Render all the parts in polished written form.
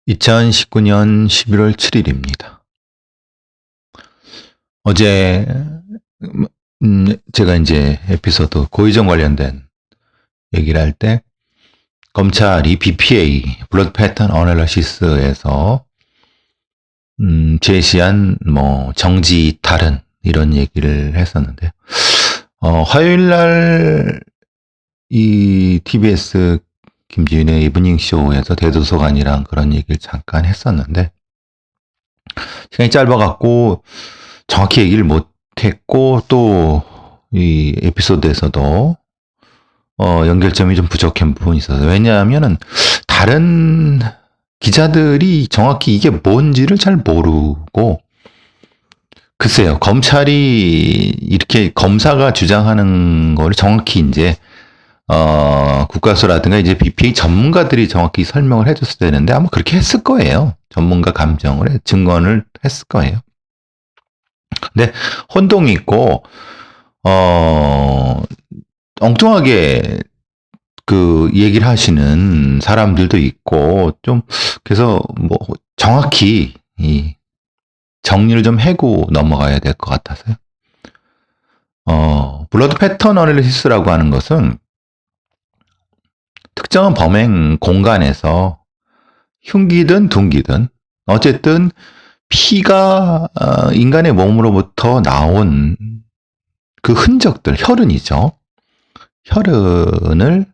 2019년 11월 7일입니다. 어제 제가 이제 에피소드 고의정 관련된 얘기를 할 때 검찰이 BPA 블러드 패턴 어널리시스에서 제시한 정지 이탈은 이런 얘기를 했었는데요. 화요일 날 이 TBS 김지윤의 이브닝 쇼에서 대도서관이랑 그런 얘기를 잠깐 했었는데 시간이 짧아갖고 정확히 얘기를 못했고 또 이 에피소드에서도 연결점이 좀 부족한 부분이 있어서, 왜냐하면은 다른 기자들이 정확히 이게 뭔지를 잘 모르고, 글쎄요, 검찰이 이렇게 검사가 주장하는 거를 정확히 이제 국가수라든가 이제 BPA 전문가들이 정확히 설명을 해줬어야 되는데 아마 그렇게 했을 거예요. 전문가 감정을 증언을 했을 거예요. 근데 혼동이 있고 엉뚱하게 그 얘기를 하시는 사람들도 있고, 좀 그래서 정확히 이 정리를 좀 해고 넘어가야 될 것 같아서요. 블러드 패턴 어널리시스라고 하는 것은 특정한 범행 공간에서 흉기든 둔기든 어쨌든 피가 인간의 몸으로부터 나온 그 흔적들, 혈흔이죠. 혈흔을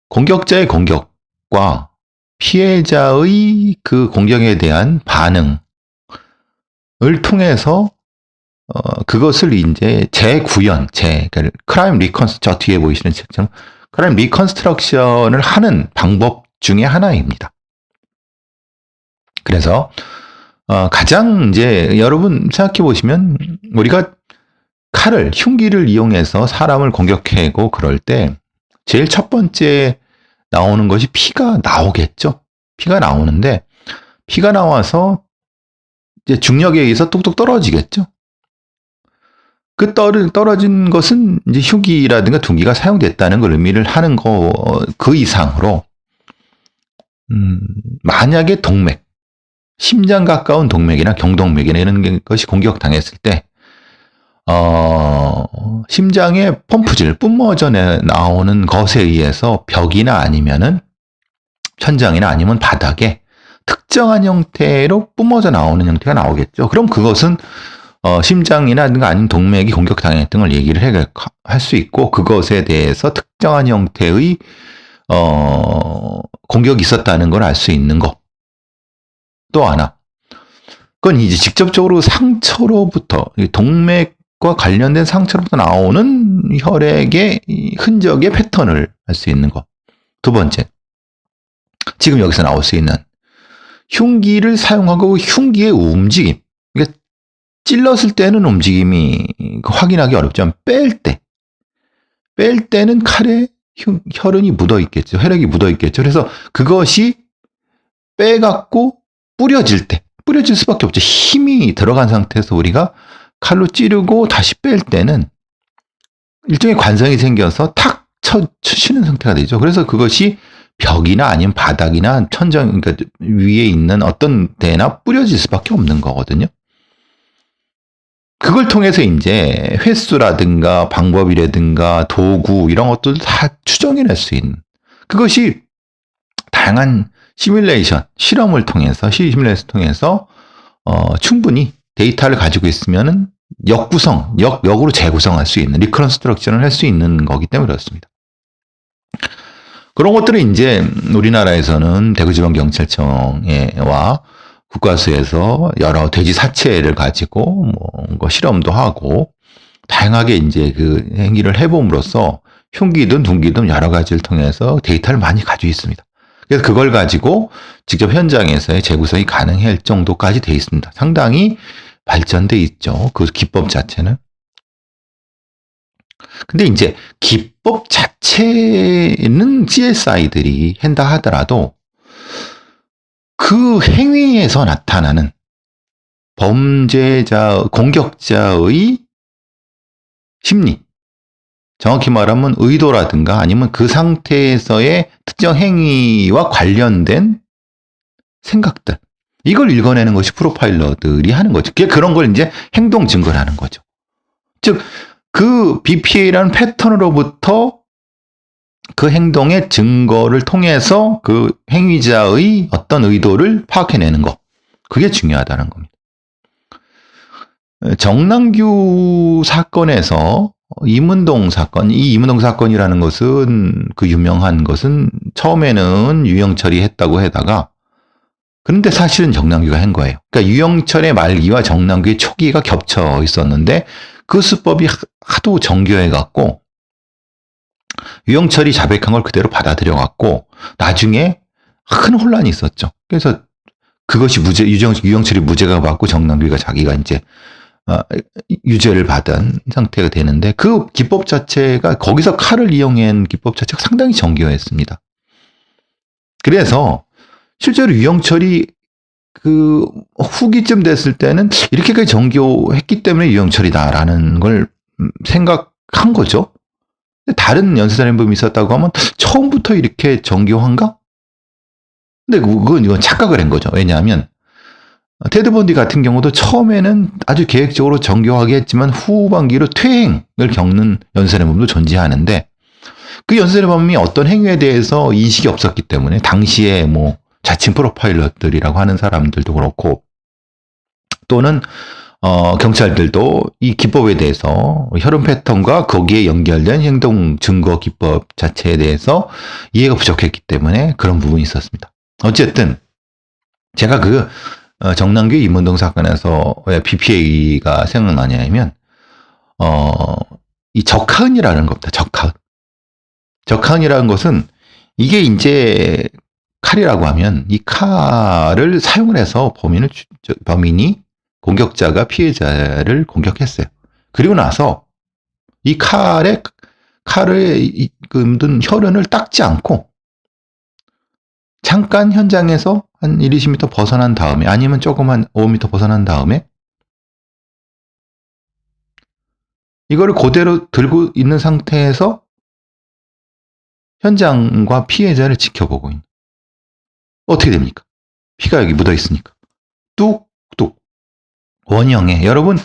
공격자의 공격과 피해자의 그 공격에 대한 반응을 통해서 그것을 이제 재구현, 크라임 리컨스트럭션, 저 뒤에 보이시는 책처럼 크라임 리컨스트럭션을 하는 방법 중에 하나입니다. 그래서 가장 이제 여러분 생각해 보시면, 우리가 흉기를 이용해서 사람을 공격하고 그럴 때 제일 첫 번째 나오는 것이 피가 나오겠죠. 피가 나오는데 피가 나와서 이제 중력에 의해서 뚝뚝 떨어지겠죠. 그 떨어진 것은 이제 흉기라든가 둔기가 사용됐다는 걸 의미를 하는 거, 그 이상으로 만약에 동맥, 심장 가까운 동맥이나 경동맥이나 이런 것이 공격당했을 때 심장의 펌프질, 뿜어져 나오는 것에 의해서 벽이나 아니면은 천장이나 아니면 바닥에 특정한 형태로 뿜어져 나오는 형태가 나오겠죠. 그럼 그것은 심장이나 아니면 동맥이 공격당했던 걸 얘기를 할 수 있고, 그것에 대해서 특정한 형태의 공격이 있었다는 걸 알 수 있는 거. 또 하나, 그건 이제 직접적으로 상처로부터, 동맥과 관련된 상처로부터 나오는 혈액의 흔적의 패턴을 알 수 있는 거. 두 번째, 지금 여기서 나올 수 있는 흉기를 사용하고 흉기의 움직임. 그러니까 찔렀을 때는 움직임이 확인하기 어렵지만 뺄 때는 칼에 혈흔이 묻어 있겠죠. 혈액이 묻어 있겠죠. 그래서 그것이 빼갖고 뿌려질 수밖에 없죠. 힘이 들어간 상태에서 우리가 칼로 찌르고 다시 뺄 때는 일종의 관성이 생겨서 탁 치는 상태가 되죠. 그래서 그것이 벽이나 아니면 바닥이나 천장, 그러니까 위에 있는 어떤 데나 뿌려질 수밖에 없는 거거든요. 그걸 통해서 이제 횟수라든가 방법이라든가 도구 이런 것들도 다 추정해낼 수 있는, 그것이 다양한 시뮬레이션을 통해서 충분히 데이터를 가지고 있으면은 역으로 재구성할 수 있는, 리컨스트럭션을 할 수 있는 거기 때문에 그렇습니다. 그런 것들을 이제 우리나라에서는 대구지방경찰청과 국과수에서 여러 돼지 사체를 가지고 실험도 하고 다양하게 이제 그 행위를 해봄으로써 흉기든 둔기든 여러 가지를 통해서 데이터를 많이 가지고 있습니다. 그래서 그걸 가지고 직접 현장에서의 재구성이 가능할 정도까지 돼 있습니다. 상당히 발전돼 있죠. 그 기법 자체는. 근데 이제 기법 자체는 CSI들이 한다 하더라도 그 행위에서 나타나는 공격자의 심리, 정확히 말하면 의도라든가 아니면 그 상태에서의 특정 행위와 관련된 생각들. 이걸 읽어내는 것이 프로파일러들이 하는 거죠. 그런 걸 이제 행동 증거를 하는 거죠. 즉, 그 BPA라는 패턴으로부터 그 행동의 증거를 통해서 그 행위자의 어떤 의도를 파악해내는 거. 그게 중요하다는 겁니다. 정남규 사건에서 이문동 사건, 이 이문동 사건이라는 것은 그 유명한 것은 처음에는 유영철이 했다고 하다가 그런데 사실은 정남규가 한 거예요. 그러니까 유영철의 말기와 정남규의 초기가 겹쳐 있었는데 그 수법이 하도 정교해갖고 유영철이 자백한 걸 그대로 받아들여갖고 나중에 큰 혼란이 있었죠. 그래서 그것이 유영철이 무죄가 받고 정남규가 자기가 이제 유죄를 받은 상태가 되는데 그 기법 자체가 거기서 칼을 이용한 기법 자체가 상당히 정교했습니다. 그래서 실제로 유영철이 그 후기쯤 됐을 때는 이렇게까지 정교했기 때문에 유영철이다라는 걸 생각한 거죠. 다른 연쇄살인범이 있었다고 하면 처음부터 이렇게 정교한가? 근데 이건 착각을 한 거죠. 왜냐하면 테드 번디 같은 경우도 처음에는 아주 계획적으로 정교하게 했지만 후반기로 퇴행을 겪는 연쇄살인범도 존재하는데 그 연쇄살인범이 어떤 행위에 대해서 인식이 없었기 때문에 당시에 뭐 자칭 프로파일러들이라고 하는 사람들도 그렇고 또는 경찰들도 이 기법에 대해서 혈흔 패턴과 거기에 연결된 행동 증거 기법 자체에 대해서 이해가 부족했기 때문에 그런 부분이 있었습니다. 어쨌든 제가 그 정남규 이문동 사건에서 왜 BPA가 생각나냐면 이 적하은이라는 겁니다. 적하은이라는 것은 이게 이제 칼이라고 하면 이 칼을 사용을 해서 범인이 공격자가 피해자를 공격했어요. 그리고 나서 이 칼을 든 혈흔을 닦지 않고 잠깐 현장에서 한 1, 20m 벗어난 다음에 아니면 조금 한 5m 벗어난 다음에 이거를 그대로 들고 있는 상태에서 현장과 피해자를 지켜보고 있는. 어떻게 됩니까? 피가 여기 묻어 있으니까. 뚝뚝. 원형에 여러분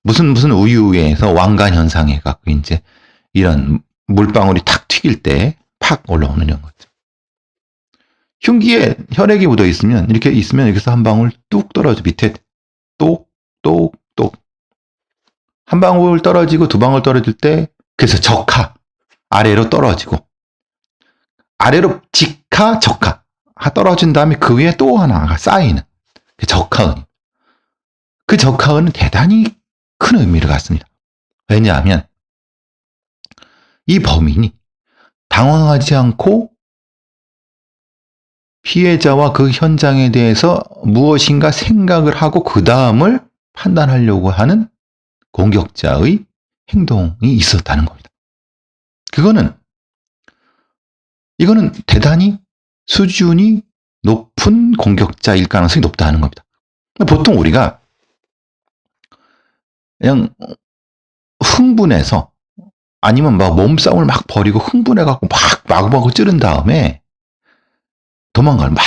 무슨 우유에서 왕관 현상에 갖고 이제 이런 물방울이 탁 튀길 때 팍 올라오는 이런 거죠. 흉기에 혈액이 묻어 있으면 이렇게 있으면 여기서 한 방울 뚝 떨어져 밑에 똑똑똑 한 방울 떨어지고 두 방울 떨어질 때 그래서 적하 아래로 떨어지고 아래로 직하 적하 떨어진 다음에 그 위에 또 하나가 쌓이는 그 적하은. 그 적하은은 대단히 큰 의미를 갖습니다. 왜냐하면 이 범인이 당황하지 않고 피해자와 그 현장에 대해서 무엇인가 생각을 하고 그 다음을 판단하려고 하는 공격자의 행동이 있었다는 겁니다. 이거는 대단히 수준이 높은 공격자일 가능성이 높다는 겁니다. 보통 우리가 그냥 흥분해서 아니면 막 몸싸움을 막 벌이고 흥분해갖고 막 마구마구 찌른 다음에 도망갑니다.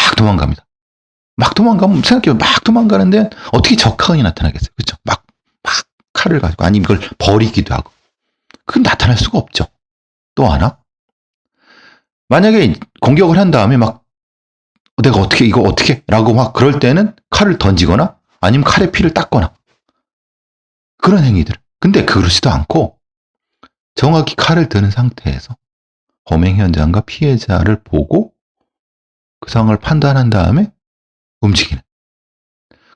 막 도망가면 생각해보면 막 도망가는데 어떻게 적하은이 나타나겠어요? 그렇죠? 막 칼을 가지고 아니면 이걸 버리기도 하고 그건 나타날 수가 없죠. 또 하나 만약에 공격을 한 다음에 막 내가 이거 어떻게 라고 막 그럴 때는 칼을 던지거나 아니면 칼에 피를 닦거나 그런 행위들. 근데 그러지도 않고 정확히 칼을 드는 상태에서 범행 현장과 피해자를 보고 그 상황을 판단한 다음에 움직이는.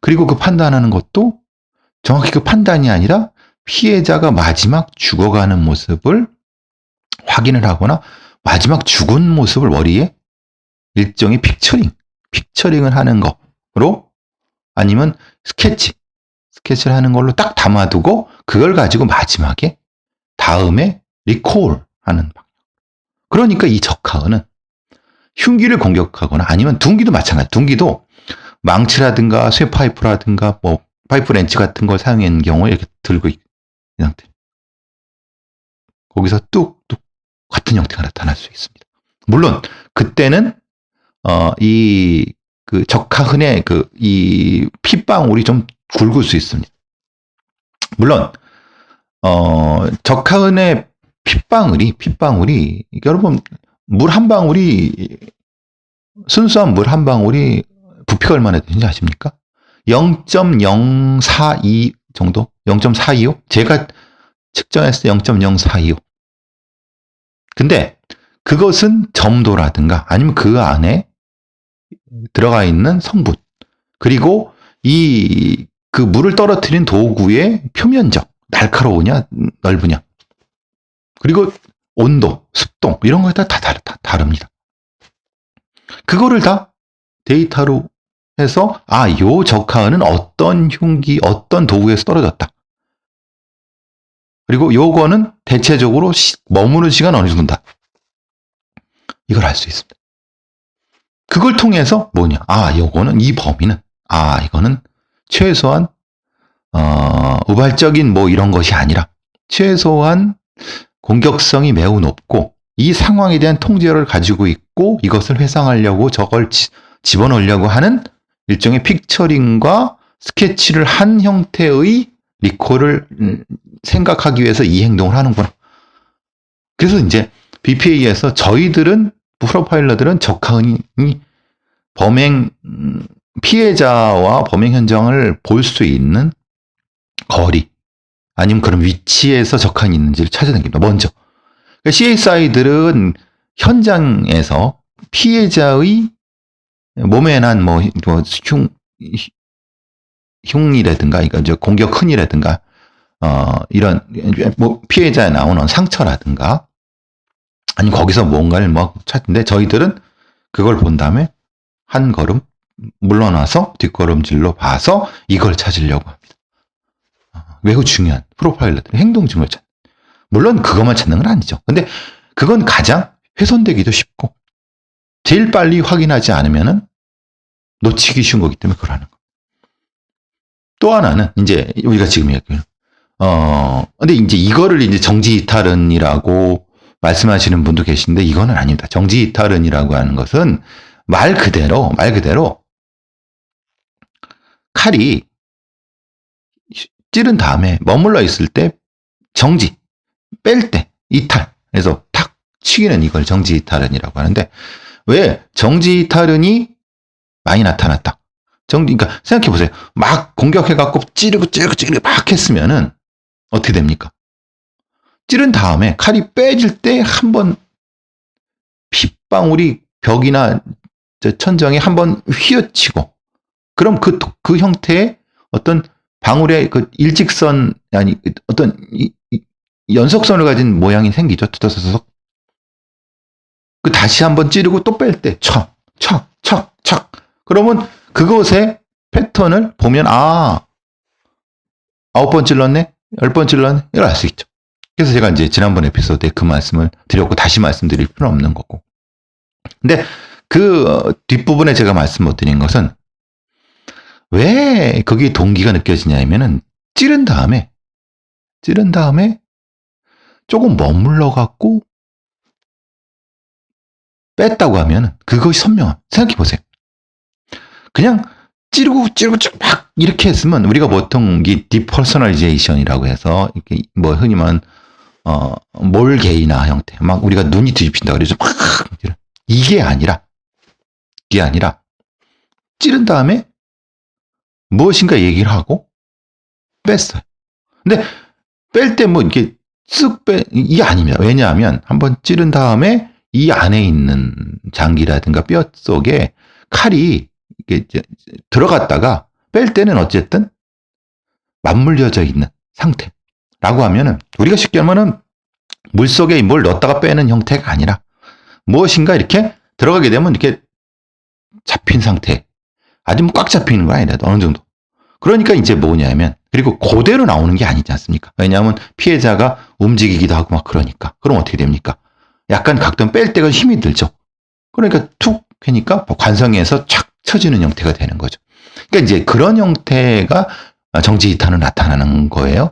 그리고 그 판단하는 것도 정확히 그 판단이 아니라 피해자가 마지막 죽어가는 모습을 확인을 하거나 마지막 죽은 모습을 머리에 일종의 픽처링을 하는 거로 아니면 스케치를 하는 걸로 딱 담아두고 그걸 가지고 마지막에 다음에 리콜하는 방향. 그러니까 이 적하은은 흉기를 공격하거나 아니면 둔기도 마찬가지. 둔기도 망치라든가 쇠파이프라든가 뭐 파이프 렌치 같은 걸 사용하는 경우에 이렇게 들고 있는 상태. 거기서 뚝뚝 같은 형태가 나타날 수 있습니다. 물론 그때는 이 그 적하흔의 이 핏방울이 좀 굵을 수 있습니다. 물론 적하흔의 핏방울이 여러분 물 한 방울이 순수한 물 한 방울이 부피가 얼마나 되는지 아십니까? 0.042 정도? 0.425? 제가 측정했을 때 0.0425. 근데 그것은 점도라든가 아니면 그 안에 들어가 있는 성분 그리고 그 물을 떨어뜨린 도구의 표면적 날카로우냐 넓으냐 그리고 온도, 습도 이런 거에 따라 다 다릅니다. 그거를 다 데이터로 해서 요 적하은은 어떤 흉기, 어떤 도구에서 떨어졌다. 그리고 요거는 대체적으로 머무는 시간 어느 정도다. 이걸 알 수 있습니다. 그걸 통해서 뭐냐? 요거는 이 범위는 이거는 최소한 우발적인 뭐 이런 것이 아니라 최소한 공격성이 매우 높고 이 상황에 대한 통제를 가지고 있고 이것을 회상하려고 저걸 집어넣으려고 하는 일종의 픽처링과 스케치를 한 형태의 리콜을 생각하기 위해서 이 행동을 하는구나. 그래서 이제 BPA에서 저희들은 프로파일러들은 적하은이 범행 피해자와 범행 현장을 볼 수 있는 거리 아니면 그런 위치에서 적하은이 있는지를 찾아다닙니다. 먼저 CSI들은 현장에서 피해자의 몸에 난 흉이라든가 이거 공격 흔이라든가 이런 피해자에 나오는 상처라든가 아니면 거기서 뭔가를 찾는데 저희들은 그걸 본 다음에 한 걸음 물러나서 뒷걸음질로 봐서 이걸 찾으려고 합니다. 매우 중요한 프로파일러들의 행동 증거를 찾는. 물론 그것만 찾는 건 아니죠. 근데 그건 가장 훼손되기도 쉽고 제일 빨리 확인하지 않으면은 놓치기 쉬운 거기 때문에 그걸 하는 거. 또 하나는 이제 우리가 지금 얘기해요. 근데 이제 이거를 이제 정지이탈은이라고 말씀하시는 분도 계신데 이거는 아닙니다. 정지이탈은이라고 하는 것은 말 그대로 칼이 찌른 다음에 머물러 있을 때 정지, 뺄 때 이탈. 그래서 탁 치기는 이걸 정지이탈은이라고 하는데 왜 정지이탈은이 많이 나타났다. 그러니까 생각해 보세요. 막 공격해갖고 찌르고 막 했으면은 어떻게 됩니까? 찌른 다음에 칼이 빼질 때 한번 핏방울이 벽이나 천정에 한번 휘어치고 그럼 그 형태의 어떤 방울의 그 일직선 아니 어떤 연속선을 가진 모양이 생기죠. 투더서석. 그 다시 한번 찌르고 또 뺄 때 촥. 그러면 그것의 패턴을 보면 9번 찔렀네? 10번 찔렀네? 이걸 알 수 있죠. 그래서 제가 이제 지난번 에피소드에 그 말씀을 드렸고 다시 말씀드릴 필요는 없는 거고. 근데 그 뒷부분에 제가 말씀 못 드린 것은 왜 거기에 동기가 느껴지냐면은 찌른 다음에 조금 머물러 갖고 뺐다고 하면 그것이 선명함. 생각해 보세요. 그냥 찌르고 막 이렇게 했으면 우리가 보통 이 디퍼서널리제이션이라고 해서 이렇게 뭐 흔히 말하는 몰게이나 형태 막 우리가 눈이 뒤집힌다 그러죠. 막 이게 아니라 찌른 다음에 무엇인가 얘기를 하고 뺐어요. 근데 뺄 때 뭐 이렇게 이게 아닙니다. 왜냐하면 한번 찌른 다음에 이 안에 있는 장기라든가 뼈 속에 칼이 이게 들어갔다가 뺄 때는 어쨌든 맞물려져 있는 상태라고 하면은 우리가 쉽게 하면은 물 속에 뭘 넣었다가 빼는 형태가 아니라 무엇인가 이렇게 들어가게 되면 이렇게 잡힌 상태. 아주 꽉 잡히는 거 아니라도 어느 정도. 그러니까 이제 뭐냐면 그리고 그대로 나오는 게 아니지 않습니까? 왜냐하면 피해자가 움직이기도 하고 막 그러니까. 그럼 어떻게 됩니까? 약간 각도는 뺄 때가 힘이 들죠. 그러니까 툭 하니까 관성에서 착 쳐지는 형태가 되는 거죠. 그러니까 이제 그런 형태가 정지이탈은 나타나는 거예요.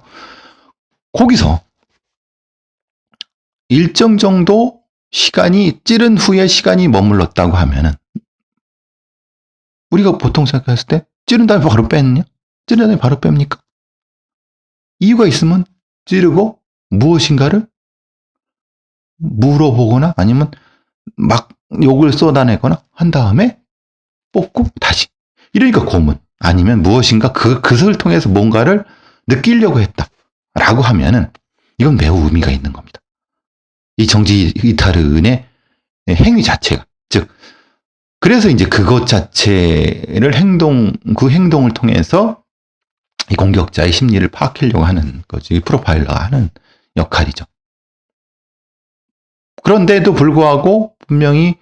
거기서 일정 정도 시간이 찌른 후에 시간이 머물렀다고 하면은 우리가 보통 생각했을 때 찌른 다음에 바로 뺐냐? 찌른 다음에 바로 뺍니까? 이유가 있으면 찌르고 무엇인가를 물어보거나 아니면 막 욕을 쏟아내거나 한 다음에 뽑고 다시. 이러니까 고문. 아니면 무엇인가 그것을 통해서 뭔가를 느끼려고 했다라고 하면은 이건 매우 의미가 있는 겁니다. 이 정지 이탈의 행위 자체가. 즉, 그래서 이제 그것 자체를 그 행동을 통해서 이 공격자의 심리를 파악하려고 하는 거지. 이 프로파일러가 하는 역할이죠. 그런데도 불구하고 분명히,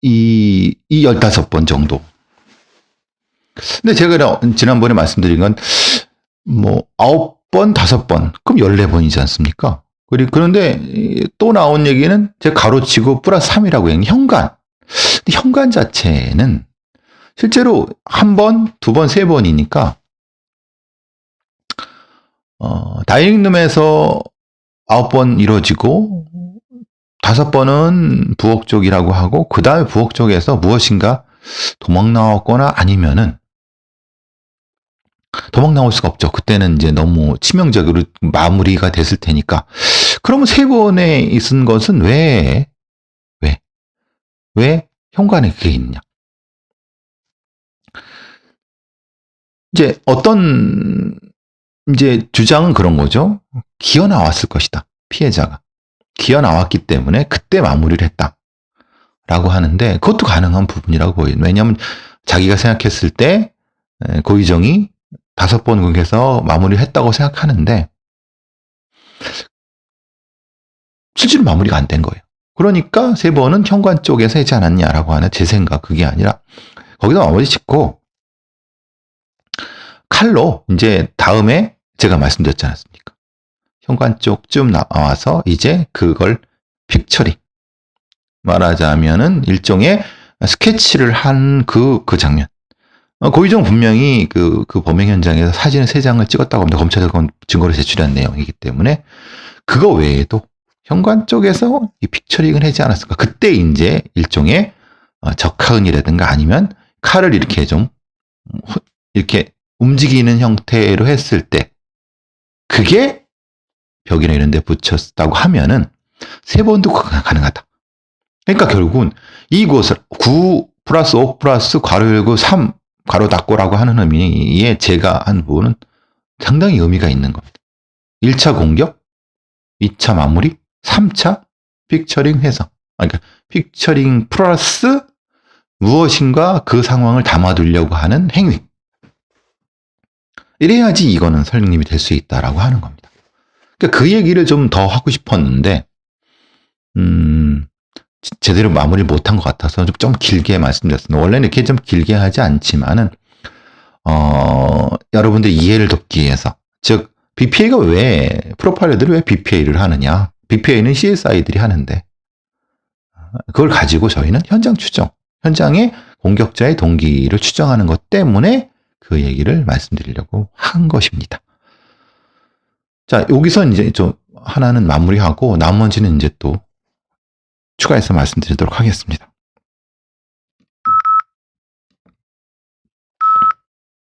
이 15번 정도. 근데 제가 지난번에 말씀드린 건, 9번, 5번, 그럼 14번이지 않습니까? 그런데 또 나온 얘기는 제가 가로치고 플러스 3이라고 했는 현관. 근데 현관 자체는 실제로 1번, 2번, 3번이니까, 다이닝룸에서 9번 이루어지고, 5번은 부엌 쪽이라고 하고, 그 다음에 부엌 쪽에서 무엇인가 도망 나왔거나 아니면은, 도망 나올 수가 없죠. 그때는 이제 너무 치명적으로 마무리가 됐을 테니까. 그러면 3번에 있은 것은 왜 현관에 그게 있냐? 이제 어떤 이제 주장은 그런 거죠. 기어 나왔을 것이다. 피해자가. 기어 나왔기 때문에 그때 마무리를 했다. 라고 하는데 그것도 가능한 부분이라고 보여요. 왜냐하면 자기가 생각했을 때 고의정이 5번 공격해서 마무리를 했다고 생각하는데 실제로 마무리가 안 된 거예요. 그러니까 3번은 현관 쪽에서 하지 않았냐라고 하는 제 생각. 그게 아니라 거기다 마무리 짓고 칼로 이제 다음에 제가 말씀드렸지 않았습니까? 현관 쪽쯤 나와서 이제 그걸 픽처링. 말하자면은 일종의 스케치를 한 그 장면. 고의정 분명히 그 범행 현장에서 사진을 3장을 찍었다고 합니다. 검찰에 증거를 제출한 내용이기 때문에 그거 외에도 현관 쪽에서 이 픽처링을 하지 않았을까. 그때 이제 일종의 적하은이라든가 아니면 칼을 이렇게 좀 이렇게 움직이는 형태로 했을 때 그게 벽이나 이런 데 붙였다고 하면은 3번도 가능하다. 그러니까 결국은 이곳을 9 플러스 5 플러스 괄호 열고 3 괄호 닫고라고 하는 의미에 제가 한 부분은 상당히 의미가 있는 겁니다. 1차 공격, 2차 마무리, 3차 픽처링 해서. 그러니까 픽처링 플러스 무엇인가 그 상황을 담아두려고 하는 행위. 이래야지 이거는 설명이 될 수 있다라고 하는 겁니다. 그러니까 그 얘기를 좀 더 하고 싶었는데, 제대로 마무리를 못한 것 같아서 좀 길게 말씀드렸습니다. 원래는 이렇게 좀 길게 하지 않지만은, 여러분들 이해를 돕기 위해서. 즉, BPA가 프로파일러들이 왜 BPA를 하느냐. BPA는 CSI들이 하는데, 그걸 가지고 저희는 현장 추정, 현장의 공격자의 동기를 추정하는 것 때문에 그 얘기를 말씀드리려고 한 것입니다. 자, 여기서 이제 좀 하나는 마무리하고 나머지는 이제 또 추가해서 말씀드리도록 하겠습니다.